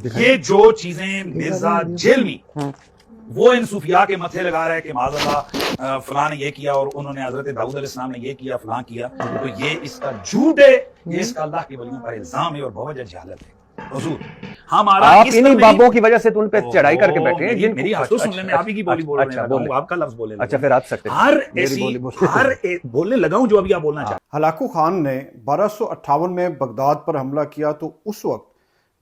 یہ جو چیزیں مرزا جیلمی وہ ان صوفیاء کے متھے لگا رہا ہے کہ معاذ اللہ فلاں نے یہ کیا اور انہوں نے حضرت داؤد علیہ السلام نے یہ کیا فلاں کیا، تو یہ اس کا جھوٹ ہے، یہ اس کا اللہ کے ولیوں پر الزام ہے اور بہت وجہ جہالت ہے۔ حضور ہمارا آپ انہی بابوں کی وجہ سے تو ان پہ چڑھائی کر کے بیٹھے ہیں۔ میری حضور سن لیں، میں آپ ہی کی بولی بول رہا ہوں، آپ کا لفظ بولے، اچھا پھر آپ سکتے ہر ایسی ہر بولنے لگا ہوں جو ابھی آپ بولنا چاہتے ہیں۔ ہلاکو خان نے 1258 میں بغداد پر حملہ کیا تو اس وقت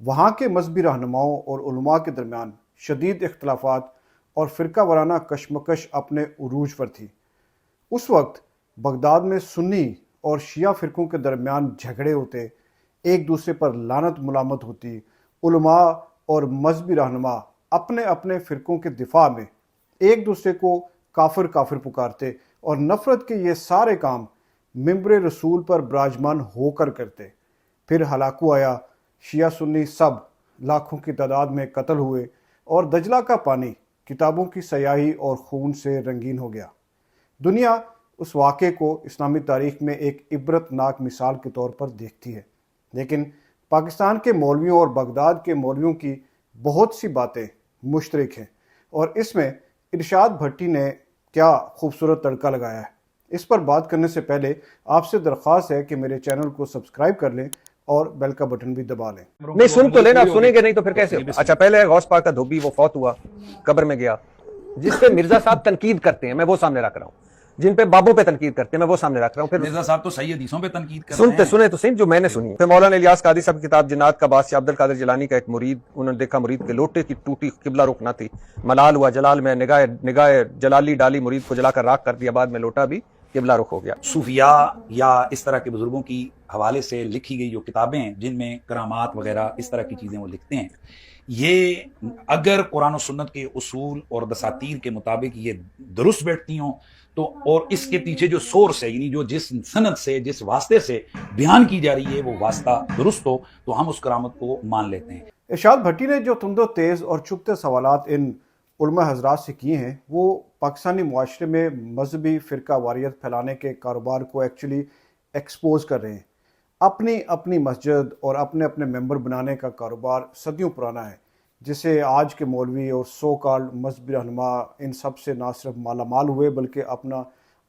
وہاں کے مذہبی رہنماؤں اور علماء کے درمیان شدید اختلافات اور فرقہ وارانہ کشمکش اپنے عروج پر تھی۔ اس وقت بغداد میں سنی اور شیعہ فرقوں کے درمیان جھگڑے ہوتے، ایک دوسرے پر لعنت ملامت ہوتی، علماء اور مذہبی رہنما اپنے اپنے فرقوں کے دفاع میں ایک دوسرے کو کافر کافر پکارتے اور نفرت کے یہ سارے کام ممبر رسول پر براجمان ہو کر کرتے۔ پھر ہلاکو آیا، شیعہ سنی سب لاکھوں کی تعداد میں قتل ہوئے اور دجلہ کا پانی کتابوں کی سیاہی اور خون سے رنگین ہو گیا۔ دنیا اس واقعے کو اسلامی تاریخ میں ایک عبرت ناک مثال کے طور پر دیکھتی ہے، لیکن پاکستان کے مولویوں اور بغداد کے مولویوں کی بہت سی باتیں مشترک ہیں، اور اس میں ارشاد بھٹی نے کیا خوبصورت تڑکا لگایا ہے۔ اس پر بات کرنے سے پہلے آپ سے درخواست ہے کہ میرے چینل کو سبسکرائب کر لیں اور بیل کا بٹن بھی دبا لیں۔ نہیں سن تو لینا، آپ سنیں گے نہیں تو پھر کیسے ہوگا؟ اچھا پہلے غوث پاک کا دھوبی وہ فوت ہوا، قبر میں گیا، جس پہ مرزا صاحب تنقید کرتے ہیں میں وہ سامنے رکھ رہا ہوں، جن پہ بابوں پہ تنقید کرتے ہیں میں وہ سامنے رکھ رہا ہوں۔ پھر مرزا صاحب تو صحیح حدیثوں پہ تنقید کرتے ہیں، سنتے سنیں تو صحیح جو میں نے سنی۔ پھر مولانا الیاس قادری صاحب کی کتاب جنات کا باعث، عبد القادر جیلانی کا ایک مرید، انہوں نے دیکھا مرید کے لوٹے کی ٹوٹی قبلہ رخ نہ تھی، ملال ہوا جلال میں، نگاہ جلالی ڈالی، مرید کو جلا کر راکھ کر دیا، بعد میں لوٹا بھی قبلہ رخ ہو گیا۔ صوفیاء یا اس طرح کے بزرگوں کی حوالے سے لکھی گئی جو کتابیں ہیں جن میں کرامات وغیرہ اس طرح کی چیزیں وہ لکھتے ہیں، یہ اگر قرآن و سنت کے اصول اور دساتیر کے مطابق یہ درست بیٹھتی ہوں تو، اور اس کے پیچھے جو سورس ہے، یعنی جو جس سند سے جس واسطے سے بیان کی جا رہی ہے وہ واسطہ درست ہو، تو ہم اس کرامت کو مان لیتے ہیں۔ ارشاد بھٹی نے جو تند و تیز اور چھپتے سوالات ان علماء حضرات سے کیے ہیں، وہ پاکستانی معاشرے میں مذہبی فرقہ واریت پھیلانے کے کاروبار کو ایکچولی ایکسپوز کر رہے ہیں۔ اپنی اپنی مسجد اور اپنے اپنے ممبر بنانے کا کاروبار صدیوں پرانا ہے، جسے آج کے مولوی اور سو کالڈ مذہبی رہنما ان سب سے نہ صرف مالا مال ہوئے بلکہ اپنا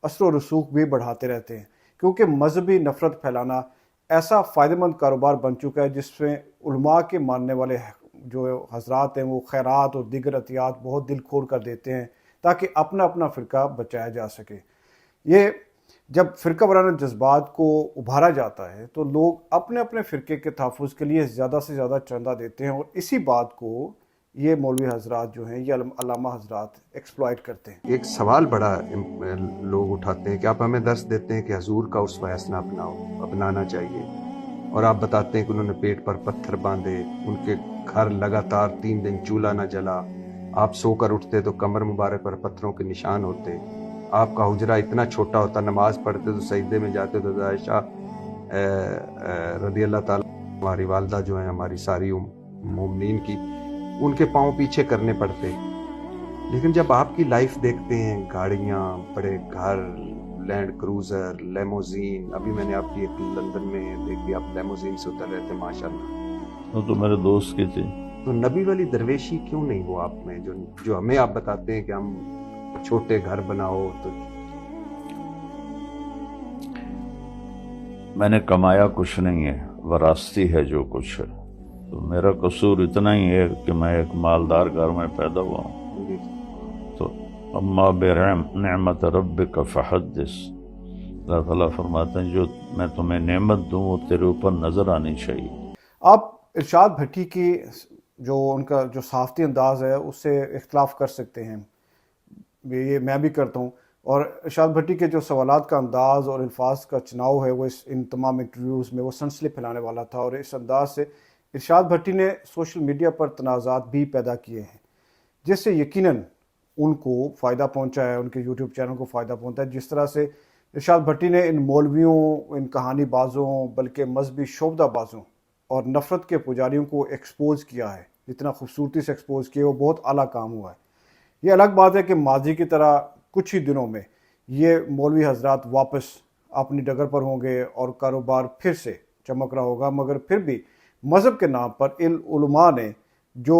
اثر و رسوخ بھی بڑھاتے رہتے ہیں، کیونکہ مذہبی نفرت پھیلانا ایسا فائدہ مند کاروبار بن چکا ہے جس میں علماء کے ماننے والے جو حضرات ہیں وہ خیرات اور دیگر عطیات بہت دل کھول کر دیتے ہیں تاکہ اپنا اپنا فرقہ بچایا جا سکے۔ یہ جب فرقہ وارانہ جذبات کو ابھارا جاتا ہے تو لوگ اپنے اپنے فرقے کے تحفظ کے لیے زیادہ سے زیادہ چندہ دیتے ہیں، اور اسی بات کو یہ مولوی حضرات جو ہیں، یہ علامہ حضرات ایکسپلائٹ کرتے ہیں۔ ایک سوال بڑا لوگ اٹھاتے ہیں کہ آپ ہمیں درس دیتے ہیں کہ حضور کا اسوہ حسنہ اپنانا چاہیے، اور آپ بتاتے ہیں کہ انہوں نے پیٹ پر پتھر باندھے، ان کے گھر لگاتار 3 دن چولہا نہ جلا، آپ سو کر اٹھتے تو کمر مبارک پر پتھروں کے نشان ہوتے، آپ کا حجرہ اتنا چھوٹا ہوتا، نماز پڑھتے تو سجدے میں جاتے تو عائشہ رضی اللہ تعالیٰ ہماری والدہ جو ہیں، ہماری ساری مومنین کی، ان کے پاؤں پیچھے کرنے پڑتے۔ لیکن جب آپ کی لائف دیکھتے ہیں، گاڑیاں، بڑے گھر، لینڈ کروزر، لیموزین، ابھی میں نے آپ کی ایک لندن میں دیکھی، آپ لیموزین سے اتر رہے تھے ماشاءاللہ، وہ تو میرے دوست کی تھی۔ تو نبی والی درویشی کیوں نہیں وہ آپ میں، جو ہمیں آپ بتاتے ہیں کہ ہم چھوٹے گھر بناؤ؟ تو میں نے کمایا کچھ نہیں ہے، وراثتی ہے جو کچھ ہے، تو میرا قصور اتنا ہی ہے کہ میں ایک مالدار گھر میں پیدا ہوا ہوں۔ تو اما بنعمت ربک فحدث، اللہ تعالیٰ فرماتے ہیں جو میں تمہیں نعمت دوں وہ تیرے اوپر نظر آنی چاہیے۔ آپ ارشاد بھٹی کی جو ان کا جو صحافتی انداز ہے اس سے اختلاف کر سکتے ہیں، یہ میں بھی کرتا ہوں، اور ارشاد بھٹی کے جو سوالات کا انداز اور الفاظ کا چناؤ ہے وہ ان تمام انٹرویوز میں وہ سنسنی پھیلانے والا تھا، اور اس انداز سے ارشاد بھٹی نے سوشل میڈیا پر تنازعات بھی پیدا کیے ہیں، جس سے یقیناً ان کو فائدہ پہنچا ہے، ان کے یوٹیوب چینل کو فائدہ پہنچا ہے۔ جس طرح سے ارشاد بھٹی نے ان مولویوں، ان کہانی بازوں، بلکہ مذہبی شعبدہ بازوں اور نفرت کے پجاریوں کو ایکسپوز کیا ہے، جتنا خوبصورتی سے ایکسپوز کیا وہ بہت اعلیٰ کام ہوا ہے۔ یہ الگ بات ہے کہ ماضی کی طرح کچھ ہی دنوں میں یہ مولوی حضرات واپس اپنی ڈگر پر ہوں گے اور کاروبار پھر سے چمک رہا ہوگا، مگر پھر بھی مذہب کے نام پر ان علماء نے جو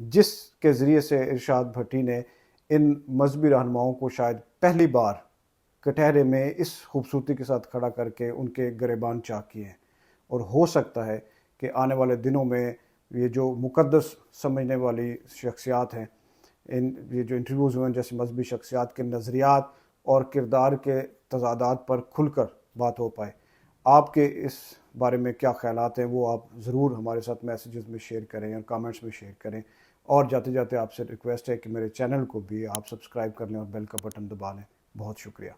جس کے ذریعے سے ارشاد بھٹی نے ان مذہبی رہنماؤں کو شاید پہلی بار کٹہرے میں اس خوبصورتی کے ساتھ کھڑا کر کے ان کے گریبان چاک کیے ہیں، اور ہو سکتا ہے کہ آنے والے دنوں میں یہ جو مقدس سمجھنے والی شخصیات ہیں، یہ جو انٹرویوز ہوئے ہیں جیسے مذہبی شخصیات کے نظریات اور کردار کے تضادات پر کھل کر بات ہو پائے۔ آپ کے اس بارے میں کیا خیالات ہیں وہ آپ ضرور ہمارے ساتھ میسیجز میں شیئر کریں اور کامنٹس میں شیئر کریں، اور جاتے جاتے آپ سے ریکویسٹ ہے کہ میرے چینل کو بھی آپ سبسکرائب کر لیں اور بیل کا بٹن دبا لیں۔ بہت شکریہ۔